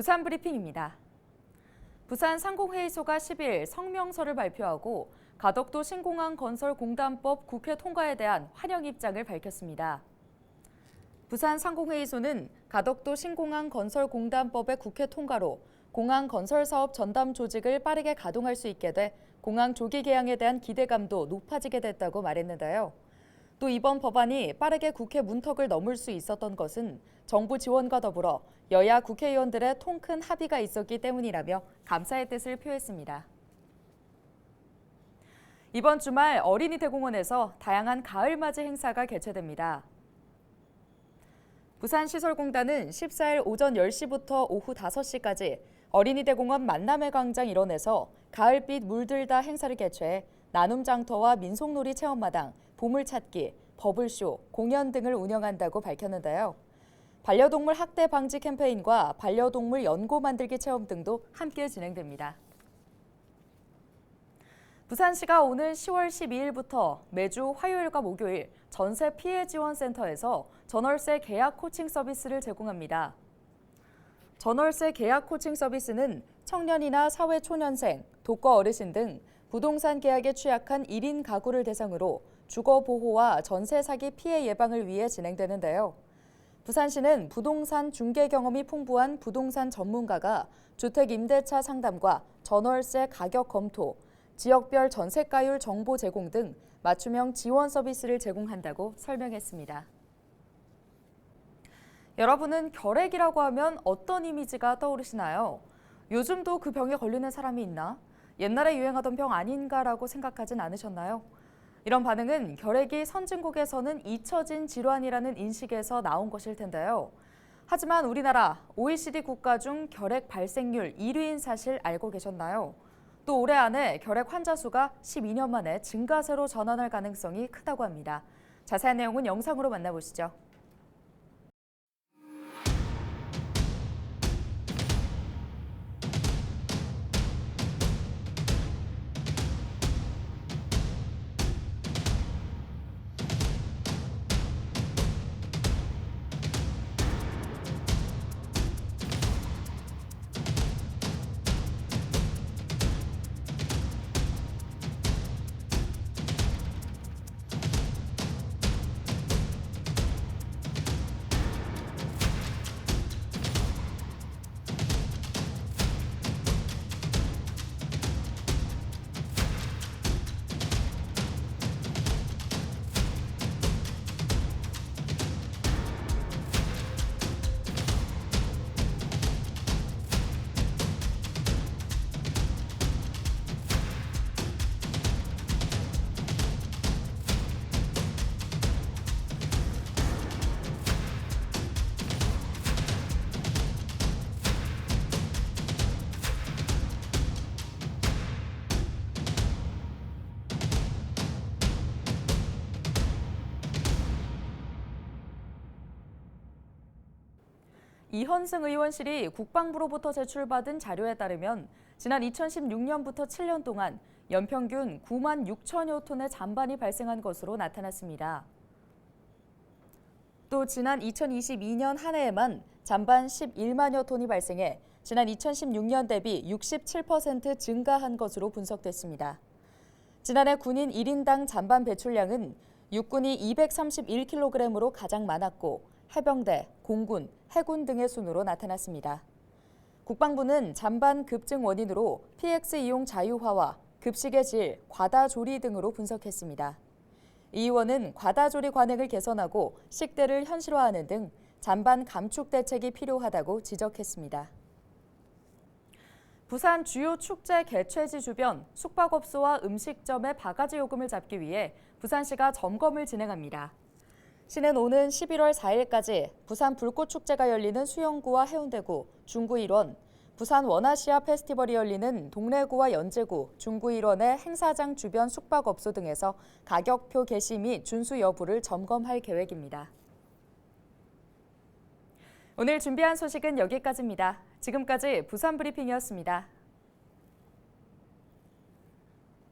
부산 브리핑입니다. 부산 상공회의소가 10일 성명서를 발표하고 가덕도 신공항 건설공단법 국회 통과에 대한 환영 입장을 밝혔습니다. 부산 상공회의소는 가덕도 신공항 건설공단법의 국회 통과로 공항 건설 사업 전담 조직을 빠르게 가동할 수 있게 돼 공항 조기 개항에 대한 기대감도 높아지게 됐다고 말했는데요. 또 이번 법안이 빠르게 국회 문턱을 넘을 수 있었던 것은 정부 지원과 더불어 여야 국회의원들의 통큰 합의가 있었기 때문이라며 감사의 뜻을 표했습니다. 이번 주말 어린이 대공원에서 다양한 가을맞이 행사가 개최됩니다. 부산시설공단은 14일 오전 10시부터 오후 5시까지 어린이 대공원 만남의 광장 일원에서 가을빛 물들다 행사를 개최해 나눔 장터와 민속놀이 체험마당, 보물찾기, 버블쇼, 공연 등을 운영한다고 밝혔는데요. 반려동물 학대 방지 캠페인과 반려동물 연고 만들기 체험 등도 함께 진행됩니다. 부산시가 오는 10월 12일부터 매주 화요일과 목요일 전세 피해 지원 센터에서 전월세 계약 코칭 서비스를 제공합니다. 전월세 계약 코칭 서비스는 청년이나 사회초년생, 독거 어르신 등 부동산 계약에 취약한 1인 가구를 대상으로 주거 보호와 전세 사기 피해 예방을 위해 진행되는데요. 부산시는 부동산 중개 경험이 풍부한 부동산 전문가가 주택 임대차 상담과 전월세 가격 검토, 지역별 전세가율 정보 제공 등 맞춤형 지원 서비스를 제공한다고 설명했습니다. 여러분은 결핵이라고 하면 어떤 이미지가 떠오르시나요? 요즘도 그 병에 걸리는 사람이 있나? 옛날에 유행하던 병 아닌가라고 생각하진 않으셨나요? 이런 반응은 결핵이 선진국에서는 잊혀진 질환이라는 인식에서 나온 것일 텐데요. 하지만 우리나라 OECD 국가 중 결핵 발생률 1위인 사실 알고 계셨나요? 또 올해 안에 결핵 환자 수가 12년 만에 증가세로 전환할 가능성이 크다고 합니다. 자세한 내용은 영상으로 만나보시죠. 이현승 의원실이 국방부로부터 제출받은 자료에 따르면 지난 2016년부터 7년 동안 연평균 9만 6천여 톤의 잠반이 발생한 것으로 나타났습니다. 또 지난 2022년 한 해에만 잠반 11만여 톤이 발생해 지난 2016년 대비 67% 증가한 것으로 분석됐습니다. 지난해 군인 1인당 잠반 배출량은 육군이 231kg으로 가장 많았고 해병대, 공군, 해군 등의 순으로 나타났습니다. 국방부는 잠반 급증 원인으로 PX 이용 자유화와 급식의 질, 과다 조리 등으로 분석했습니다. 이 의원은 과다 조리 관행을 개선하고 식대를 현실화하는 등 잠반 감축 대책이 필요하다고 지적했습니다. 부산 주요 축제 개최지 주변 숙박업소와 음식점의 바가지 요금을 잡기 위해 부산시가 점검을 진행합니다. 시는 오는 11월 4일까지 부산 불꽃축제가 열리는 수영구와 해운대구, 중구 일원, 부산 원아시아 페스티벌이 열리는 동래구와 연제구, 중구 일원의 행사장 주변 숙박업소 등에서 가격표 게시 및 준수 여부를 점검할 계획입니다. 오늘 준비한 소식은 여기까지입니다. 지금까지 부산 브리핑이었습니다.